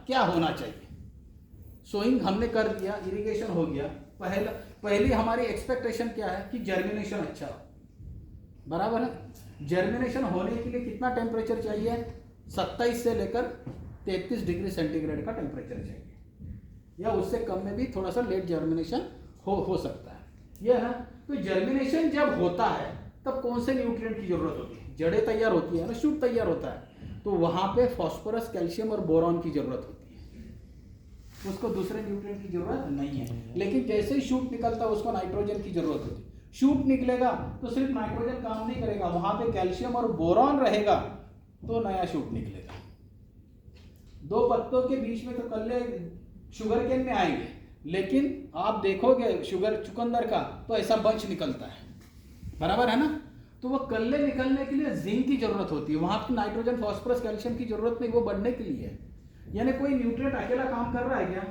क्या होना चाहिए। सोइंग हमने कर दिया, इरिगेशन हो गया, पहली हमारी एक्सपेक्टेशन क्या है कि जर्मिनेशन अच्छा हो, बराबर है। जर्मिनेशन होने के लिए कितना टेम्परेचर चाहिए, 27 से लेकर 33 डिग्री सेंटीग्रेड का टेम्परेचर चाहिए, या उससे कम में भी थोड़ा सा लेट जर्मिनेशन हो सकता है, यह है ना। तो जर्मिनेशन जब होता है तब कौन से न्यूट्रिएंट की जरूरत होती है, जड़ें तैयार होती है ना, शूट तैयार होता है, तो वहां पे फास्फोरस, कैल्शियम और बोरॉन की जरूरत होती है, उसको दूसरे न्यूट्रिएंट की जरूरत नहीं है। लेकिन जैसे ही शूट निकलता है उसको नाइट्रोजन की जरूरत होती है। शूट निकलेगा तो सिर्फ नाइट्रोजन काम नहीं करेगा, वहां पे कैल्शियम और बोरॉन रहेगा तो नया शूट निकलेगा। दो पत्तों के बीच में तो कल्ले शुगर केन में आएंगे, लेकिन आप देखोगे शुगर चुकंदर का तो ऐसा बंच निकलता है, बराबर है ना। तो वो कल्ले निकलने के लिए जिंक की जरूरत होती है, वहां पर नाइट्रोजन, फास्फोरस, कैल्शियम की जरूरत नहीं, वो बढ़ने के लिए है। यानी कोई न्यूट्रिएंट अकेला काम कर रहा है क्या,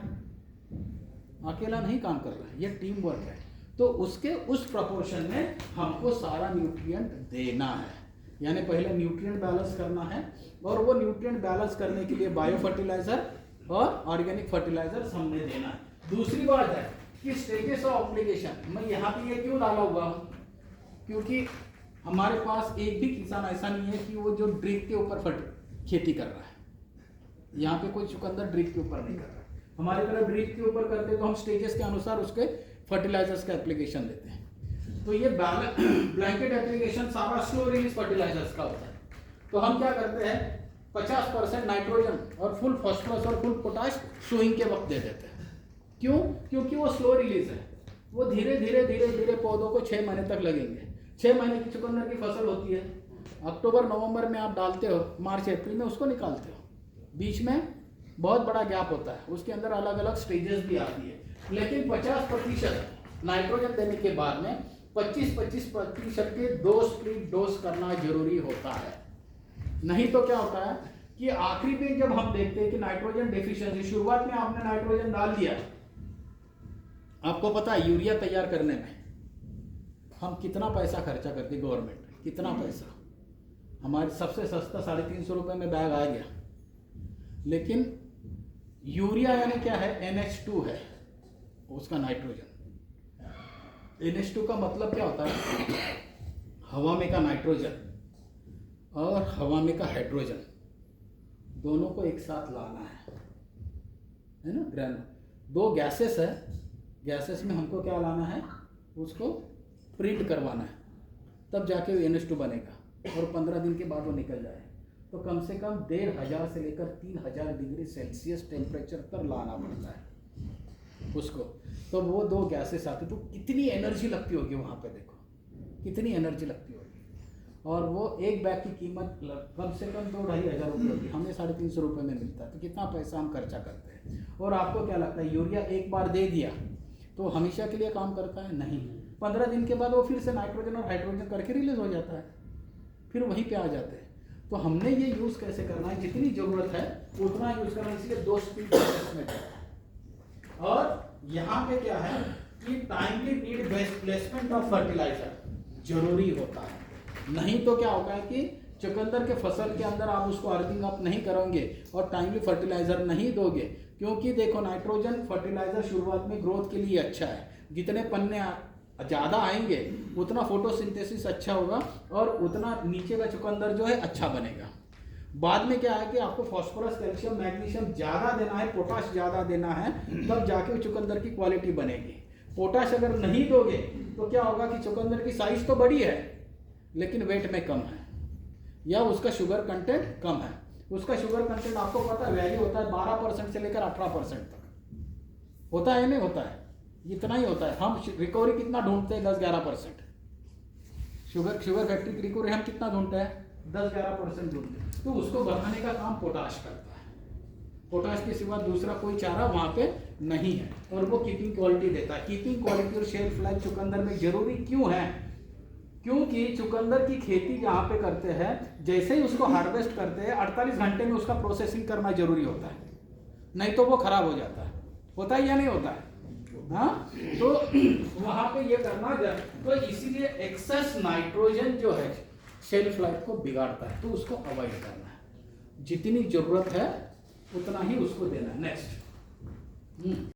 अकेला नहीं काम कर रहा है, ये टीम वर्क है। तो उसके उस प्रोपोर्शन में हमको सारा न्यूट्रिएंट देना है, यानी पहले न्यूट्रिएंट बैलेंस करना है, और वो न्यूट्रिएंट बैलेंस करने के लिए बायो फर्टिलाइजर और ऑर्गेनिक फर्टिलाइजर हमने देना है। दूसरी बात है कि स्टेजेस ऑफ एप्लीकेशन, मैं यहाँ पे ये क्यों डाला हुआ हूँ, क्योंकि हमारे पास एक भी किसान ऐसा नहीं है कि वो जो ड्रिप के ऊपर खेती कर रहा है। यहाँ पे कोई चुकंदर ड्रिप के ऊपर नहीं कर रहा है, हमारी तरफ ड्रिप के ऊपर करते तो हम स्टेजेस के अनुसार उसके फर्टिलाइजर्स का एप्लीकेशन देते हैं। तो ये ब्लैंकेट एप्लीकेशन सारा स्लो रिलीज फर्टिलाइजर्स का होता है। तो हम क्या करते हैं, 50% नाइट्रोजन और फुल फास्फोरस और फुल पोटाश सोइंग के वक्त दे देते हैं। क्यों, क्योंकि वो स्लो रिलीज है, वो धीरे धीरे धीरे धीरे पौधों को 6 महीने तक लगेंगे। 6 महीने की चुकंदर की फसल होती है, अक्टूबर नवंबर में आप डालते हो, मार्च अप्रैल में उसको निकालते हो, बीच में बहुत बड़ा गैप होता है, उसके अंदर अलग अलग स्टेजेस भी आती है। लेकिन 50% नाइट्रोजन देने के बाद में 25% के 2 स्प्लिट डोज करना जरूरी होता है। नहीं तो क्या होता है कि आखिरी में जब हम देखते हैं कि नाइट्रोजन डेफिशिएंसी, शुरुआत में आपने नाइट्रोजन डाल दिया, आपको पता है यूरिया तैयार करने में हम कितना पैसा खर्चा करती, गवर्नमेंट कितना पैसा, हमारे सबसे सस्ता 350 रुपये में बैग आ गया। लेकिन यूरिया यानी क्या है, NH2 है उसका नाइट्रोजन। NH2 का मतलब क्या होता है, हवा में का नाइट्रोजन और हवा में का हाइड्रोजन दोनों को एक साथ लाना है ना। ग्रैनुल 2 गैसेस है, गैसेस में हमको क्या लाना है, उसको प्रिंट करवाना है, तब जाके वो NH2 बनेगा, और 15 दिन के बाद वो निकल जाए। तो कम से कम 1500 से लेकर 3000 डिग्री सेल्सियस टेम्परेचर पर लाना पड़ता है उसको। तो वो 2 गैसेस आती, तो कितनी एनर्जी लगती होगी वहाँ पे, देखो कितनी एनर्जी लगती होगी। और वो एक बैग की कीमत कम से कम 2-2,500 रुपये होगी, हमें 350 रुपये में मिलता है। तो कितना पैसा हम खर्चा करते हैं। और आपको क्या लगता है, यूरिया एक बार दे दिया तो हमेशा के लिए काम करता है, नहीं। 15 दिन के बाद वो फिर से नाइट्रोजन और हाइड्रोजन करके रिलीज हो जाता है, फिर वहीं पे आ जाते हैं। तो हमने ये यूज कैसे करना है, जितनी जरूरत है उतना यूज करना, इसलिए 2 स्पीड में। और यहाँ पे क्या है कि timely need based placement of fertilizer जरूरी होता है। नहीं तो क्या होगा कि चुकंदर के फसल के अंदर आप उसको अर्थिंग अप नहीं करोगे और टाइमली फर्टिलाइजर नहीं दोगे, क्योंकि देखो नाइट्रोजन फर्टिलाइजर शुरुआत में ग्रोथ के लिए अच्छा है, जितने पन्ने ज़्यादा आएंगे उतना फोटोसिंथेसिस अच्छा होगा और उतना नीचे का चुकंदर जो है अच्छा बनेगा। बाद में क्या है कि आपको फास्फोरस, कैल्शियम, मैग्नीशियम ज़्यादा देना है, पोटाश ज़्यादा देना है, तब जाके चुकंदर की क्वालिटी बनेगी। पोटाश अगर नहीं दोगे तो क्या होगा कि चुकंदर की साइज तो बड़ी है लेकिन वेट में कम है, या उसका शुगर कंटेंट कम है। उसका शुगर कंटेंट आपको पता है वैल्यू होता है 12% से लेकर 18% तक होता है, नहीं होता है, इतना ही होता है। हम रिकवरी कितना ढूंढते हैं, 10-11%। शुगर फैक्ट्री की रिकवरी हम कितना ढूंढते हैं, 10-11% ढूंढते हैं। तो उसको बढ़ाने का काम पोटाश करता है। पोटाश के सिवा दूसरा कोई चारा वहाँ पे नहीं है, और वो कीपिंग क्वालिटी देता है। कीपिंग क्वालिटी और शेल्फ लाइफ चुकंदर में जरूरी क्यों है, क्योंकि चुकंदर की खेती जहाँ पे करते हैं, जैसे ही उसको हार्वेस्ट करते हैं 48 घंटे में उसका प्रोसेसिंग करना जरूरी होता है, नहीं तो वो खराब हो जाता है। होता है या नहीं होता है, हाँ। तो वहां पे ये करना, तो इसीलिए एक्सेस नाइट्रोजन जो है शेल्फ लाइफ को बिगाड़ता है, तो उसको अवॉइड करना है। जितनी जरूरत है उतना ही उसको देना। नेक्स्ट